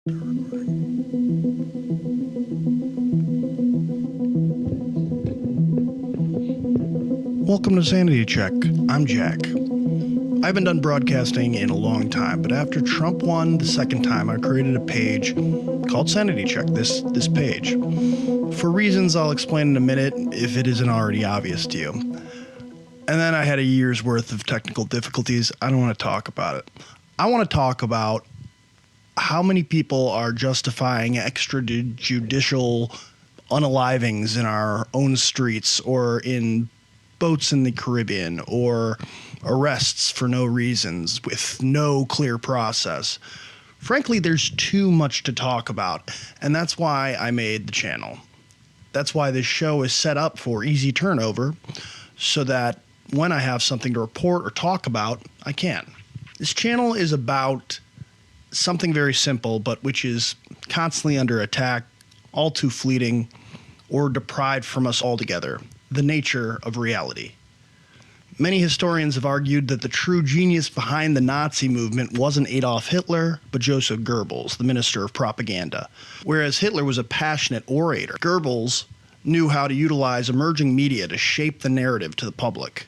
Welcome to Sanity Check. I'm Jack. I haven't done broadcasting in a long time, but after Trump won the second time, I created a page called Sanity Check, this page. For reasons I'll explain in a minute if it isn't already obvious to you. And then I had a year's worth of technical difficulties. I don't want to talk about it. I want to talk about how many people are justifying extrajudicial unalivings in our own streets or in boats in the Caribbean, or arrests for no reasons with no clear process. Frankly, there's too much to talk about, and that's why I made the channel. That's why this show is set up for easy turnover, so that when I have something to report or talk about, I can. This channel is about something very simple, but which is constantly under attack, all too fleeting, or deprived from us altogether: the nature of reality. Many historians have argued that the true genius behind the Nazi movement wasn't Adolf Hitler, but Joseph Goebbels, the minister of propaganda. Whereas Hitler was a passionate orator, Goebbels knew how to utilize emerging media to shape the narrative to the public.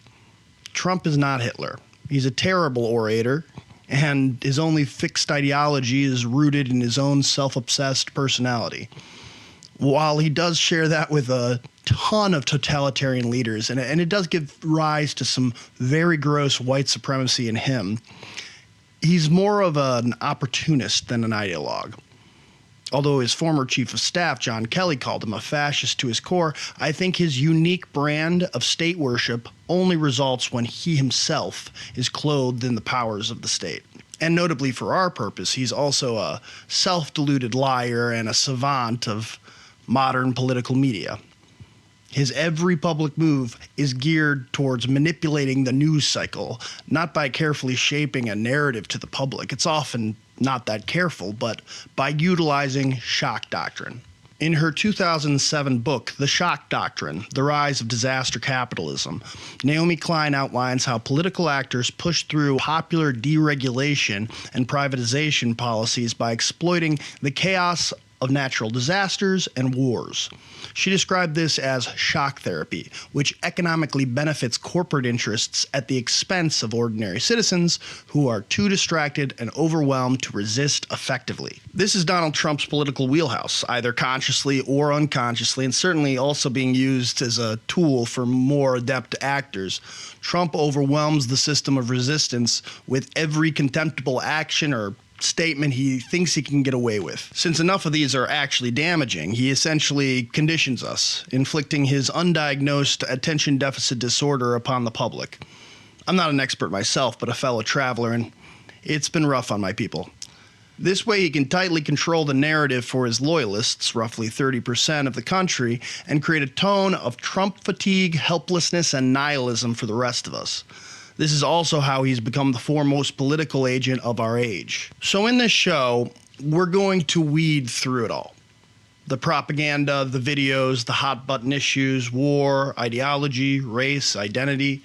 Trump is not Hitler. He's a terrible orator, and his only fixed ideology is rooted in his own self-obsessed personality. While he does share that with a ton of totalitarian leaders, and it does give rise to some very gross white supremacy in him, he's more of an opportunist than an ideologue. Although his former chief of staff, John Kelly, called him a fascist to his core, I think his unique brand of state worship only results when he himself is clothed in the powers of the state. And notably for our purpose, he's also a self-deluded liar and a savant of modern political media. His every public move is geared towards manipulating the news cycle, not by carefully shaping a narrative to the public. It's often not that careful, but by utilizing shock doctrine. In her 2007 book, The Shock Doctrine: The Rise of Disaster Capitalism, Naomi Klein outlines how political actors push through popular deregulation and privatization policies by exploiting the chaos of natural disasters and wars. She described this as shock therapy, which economically benefits corporate interests at the expense of ordinary citizens who are too distracted and overwhelmed to resist effectively. This is Donald Trump's political wheelhouse, either consciously or unconsciously, and certainly also being used as a tool for more adept actors. Trump overwhelms the system of resistance with every contemptible action or statement he thinks he can get away with. Since enough of these are actually damaging, he essentially conditions us, inflicting his undiagnosed attention deficit disorder upon the public. I'm not an expert myself, but a fellow traveler, and it's been rough on my people. This way he can tightly control the narrative for his loyalists, roughly 30% of the country, and create a tone of Trump fatigue, helplessness, and nihilism for the rest of us. This is also how he's become the foremost political agent of our age. So in this show, we're going to weed through it all. The propaganda, the videos, the hot button issues, war, ideology, race, identity.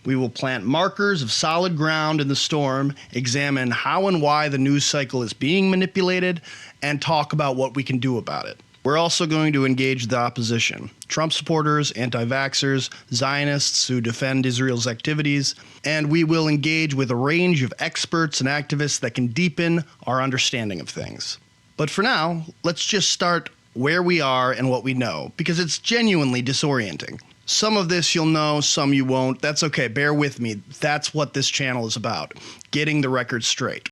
We will plant markers of solid ground in the storm, examine how and why the news cycle is being manipulated, and talk about what we can do about it. We're also going to engage the opposition: Trump supporters, anti-vaxxers, Zionists who defend Israel's activities, and we will engage with a range of experts and activists that can deepen our understanding of things. But for now, let's just start where we are and what we know, because it's genuinely disorienting. Some of this you'll know, some you won't. That's okay, bear with me. That's what this channel is about: getting the record straight.